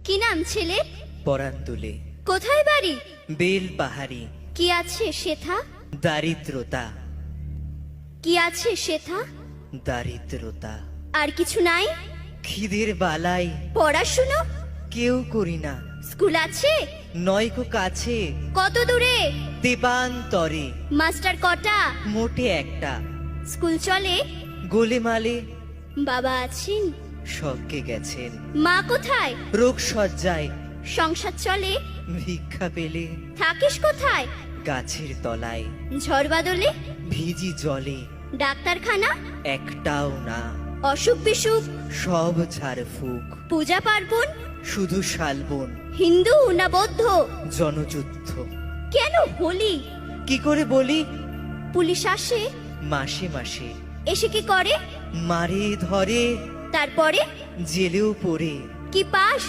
কি নাম ছেলে? পরান তুলে কোথায় বাড়ি? বেল পাহাড়ি। কি আছে সেথা? দারিদ্রতা, কি আছে সেথা? দারিদ্রতা। আর কিছু নাই? খিদের বালাই পড়াশুনো? কেউ করি না, স্কুল আছে? নয়কো কাছে কত দূরে? দেবান্তরে। মাস্টার কটা? মোটে একটা। স্কুল চলে? গোলেমালে বাবা আছেন? স্বর্গে গেছেন। মা কোথায়? রোগ সজ্জায় সংসার চলে? ভিক্ষা পেলে থাকিস কোথায়? গাছের তলায়। ঝড় বাদলে? ভিজি জলে ডাক্তারখানা? একটাও না, অসুখ বিসুখ? সব ঝাড়ফুঁক। পূজা পার্বণ? শুধু শালবন, হিন্দু না বৌদ্ধ? জনযুদ্ধ। কেন হোলি? কি করে বলি? পুলিশ আসে? মাসে মাসে এসে কি করে? মারে ধরে, তারপরে? জেলেও পড়ে। কি পাস?